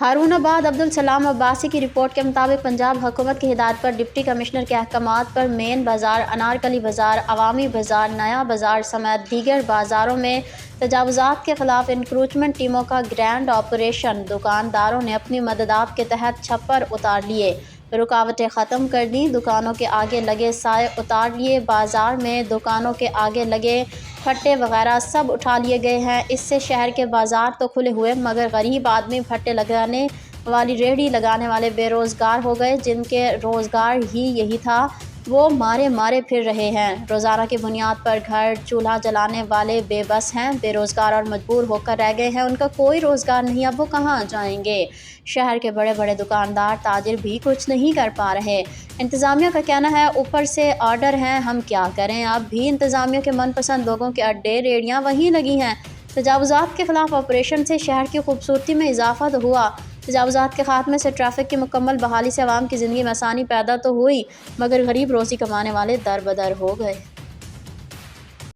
हारून आबाद अब्दुल सलाम अब्बासी की रिपोर्ट के मुताबिक पंजाब हुकूमत की हिदायत पर डिप्टी कमिश्नर के अहकामात पर मेन बाज़ार, अनारकली बाज़ार, अवामी बाज़ार, नया बाज़ार समेत दीगर बाज़ारों में तजावुज़ात के खिलाफ इंक्रोचमेंट टीमों का ग्रैंड ऑपरेशन। दुकानदारों ने अपनी मददात के तहत छप्पर उतार लिए, रुकावटें ख़त्म कर दी, दुकानों के आगे लगे साए उतार लिए, बाज़ार में दुकानों के आगे लगे फट्टे वगैरह सब उठा लिए गए हैं। इससे शहर के बाज़ार तो खुले हुए मगर गरीब आदमी फट्टे लगाने वाली रेहड़ी लगाने वाले बेरोज़गार हो गए, जिनके रोज़गार ही यही था, वो मारे मारे फिर रहे हैं। रोज़ाना की बुनियाद पर घर चूल्हा जलाने वाले बेबस हैं, बेरोज़गार और मजबूर होकर रह गए हैं, उनका कोई रोज़गार नहीं, अब वो कहाँ जाएंगे। शहर के बड़े बड़े दुकानदार ताजिर भी कुछ नहीं कर पा रहे। इंतज़ामिया का कहना है ऊपर से ऑर्डर हैं, हम क्या करें। अब भी इंतज़ामिया के मनपसंद लोगों के अड्डे रेहड़ियाँ वहीं लगी हैं। तजावुज़ात के खिलाफ ऑपरेशन से शहर की खूबसूरती में इजाफा तो हुआ, तजावुज़ात के खात्मे से ट्रैफिक की मुकम्मल बहाली से आवाम की ज़िंदगी में आसानी पैदा तो हुई, मगर गरीब रोज़ी कमाने वाले दर बदर हो गए।